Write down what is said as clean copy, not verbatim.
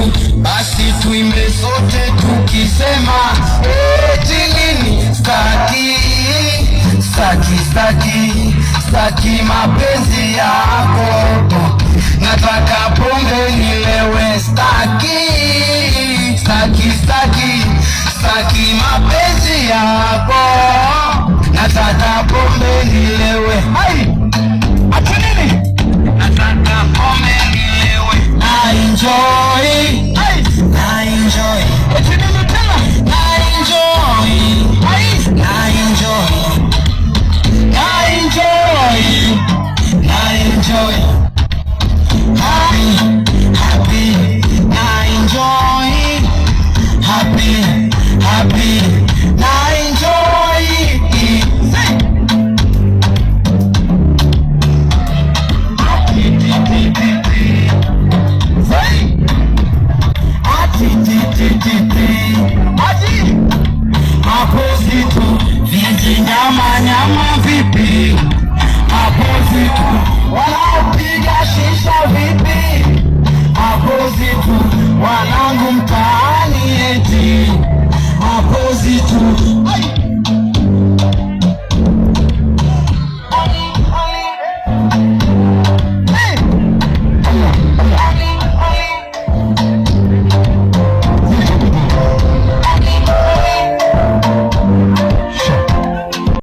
tu, basi tuimbe sote tukisema eti nini? Staki, staki, staki, staki mapenzi yako, nataka pombe nilewe. Staki, staki, staki, staki mapenzi yako, nataka pombe nilewe. Hai! Ati nini? Nataka pombe nilewe. Na enjoy. Hai! Na enjoy. Ati nini tena? Na enjoy. Hai! Na enjoy. Na enjoy. Na enjoy. Happy, happy. Na enjoy. Happy, happy. Na enjoy. Say. Mapositu, vizi nyama nyama vipi? Mapositu, wala